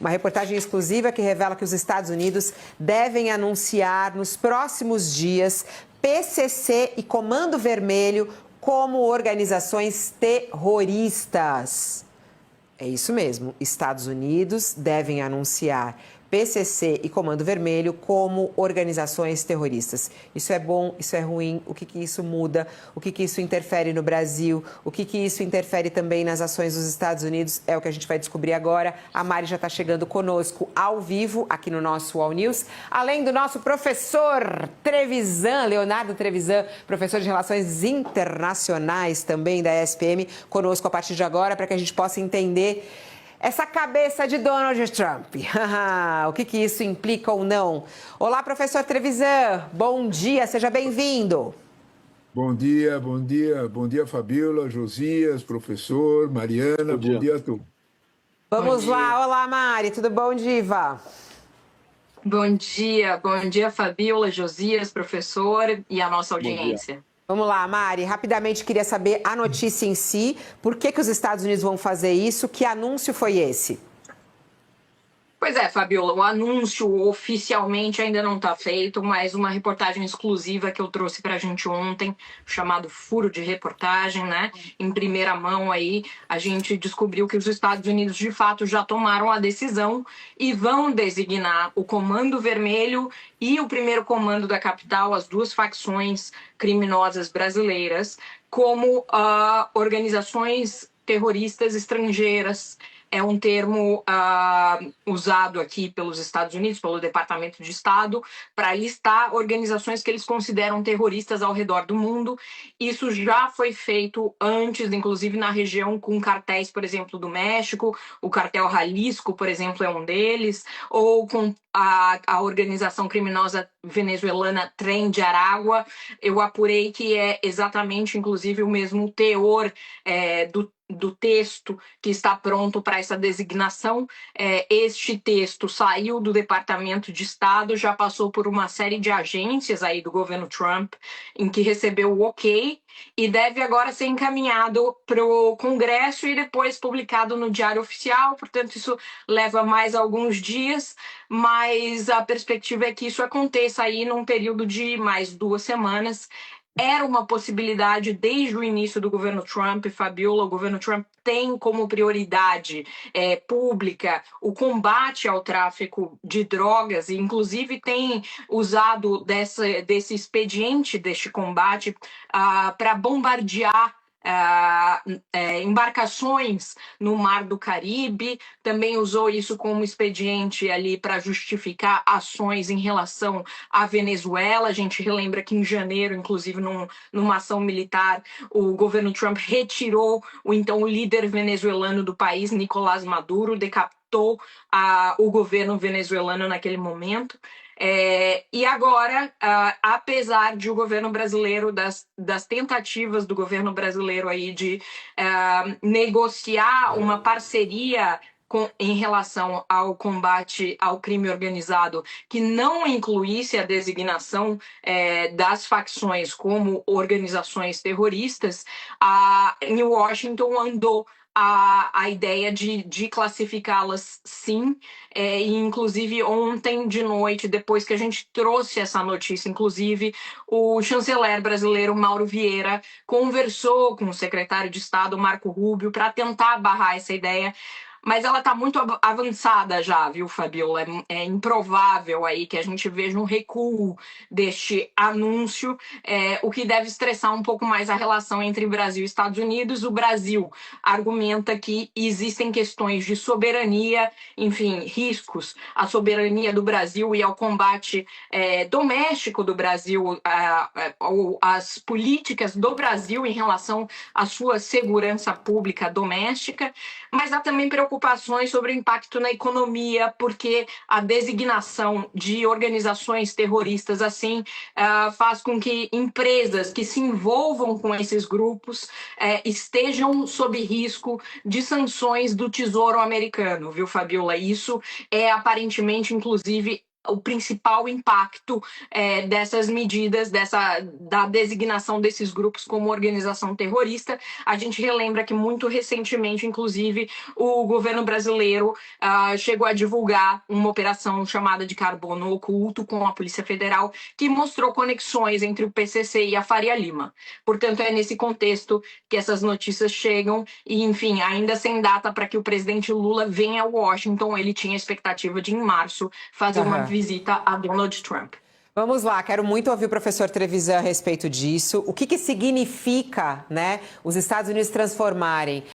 Uma reportagem exclusiva que revela que os Estados Unidos devem anunciar nos próximos dias PCC e Comando Vermelho como organizações terroristas. É isso mesmo, Estados Unidos devem anunciar PCC e Comando Vermelho como organizações terroristas. Isso é bom, isso é ruim, o que isso muda, o que isso interfere no Brasil, o que isso interfere também nas ações dos Estados Unidos, é o que a gente vai descobrir agora. A Mari já está chegando conosco ao vivo, aqui no nosso All News, além do nosso professor Trevisan, Leonardo Trevisan, professor de Relações Internacionais também da SPM, conosco a partir de agora, para que a gente possa entender essa cabeça de Donald Trump. O que isso implica ou não? Olá, professor Trevisan. Bom dia, seja bem-vindo. Bom dia, bom dia. Bom dia, Fabíola, Josias, professor, Mariana. Bom dia a todos. Vamos lá. Olá, Mari. Tudo bom, diva? Bom dia, Fabíola, Josias, professor e a nossa audiência. Vamos lá, Mari. Rapidamente queria saber a notícia em si. Por que os Estados Unidos vão fazer isso? Que anúncio foi esse? Pois é, Fabíola, o anúncio oficialmente ainda não está feito, mas uma reportagem exclusiva que eu trouxe para a gente ontem, chamado Furo de Reportagem, né? Em primeira mão aí, a gente descobriu que os Estados Unidos de fato já tomaram a decisão e vão designar o Comando Vermelho e o Primeiro Comando da Capital, as duas facções criminosas brasileiras, como organizações terroristas estrangeiras. É um termo usado aqui pelos Estados Unidos, pelo Departamento de Estado, para listar organizações que eles consideram terroristas ao redor do mundo. Isso já foi feito antes, inclusive na região com cartéis, por exemplo, do México. O cartel Jalisco, por exemplo, é um deles. Ou com a organização criminosa venezuelana Tren de Aragua. Eu apurei que é exatamente, inclusive, o mesmo teor do texto que está pronto para essa designação. Este texto saiu do Departamento de Estado, já passou por uma série de agências aí do governo Trump, em que recebeu o ok, e deve agora ser encaminhado para o Congresso e depois publicado no Diário Oficial. Portanto, isso leva mais alguns dias, mas a perspectiva é que isso aconteça aí num período de mais 2 semanas. Era uma possibilidade desde o início do governo Trump, Fabiola. O governo Trump tem como prioridade pública o combate ao tráfico de drogas e, inclusive, tem usado desse expediente, deste combate, para bombardear embarcações no Mar do Caribe. Também usou isso como expediente ali para justificar ações em relação à Venezuela. A gente relembra que em janeiro, inclusive numa ação militar, o governo Trump retirou o então líder venezuelano do país, Nicolás Maduro, decapitou o governo venezuelano naquele momento. E agora, apesar de o governo brasileiro, das tentativas do governo brasileiro aí de negociar uma parceria em relação ao combate ao crime organizado, que não incluísse a designação das facções como organizações terroristas, em Washington andou a ideia de classificá-las sim, e inclusive ontem de noite, depois que a gente trouxe essa notícia, inclusive o chanceler brasileiro Mauro Vieira conversou com o secretário de Estado Marco Rubio para tentar barrar essa ideia. Mas ela está muito avançada já, viu, Fabiola? É improvável aí que a gente veja um recuo deste anúncio, o que deve estressar um pouco mais a relação entre Brasil e Estados Unidos. O Brasil argumenta que existem questões de soberania, enfim, riscos à soberania do Brasil e ao combate doméstico do Brasil, ou as políticas do Brasil em relação à sua segurança pública doméstica, mas há também preocupações sobre o impacto na economia, porque a designação de organizações terroristas assim faz com que empresas que se envolvam com esses grupos estejam sob risco de sanções do Tesouro Americano, viu, Fabiola? Isso é aparentemente, inclusive, o principal impacto dessas medidas, da designação desses grupos como organização terrorista. A gente relembra que muito recentemente, inclusive, o governo brasileiro chegou a divulgar uma operação chamada de Carbono Oculto com a Polícia Federal, que mostrou conexões entre o PCC e a Faria Lima. Portanto, é nesse contexto que essas notícias chegam e, enfim, ainda sem data para que o presidente Lula venha a Washington, ele tinha a expectativa de, em março, fazer uma visita a Donald Trump. Vamos lá, quero muito ouvir o professor Trevisan a respeito disso. O que significa, né, os Estados Unidos transformarem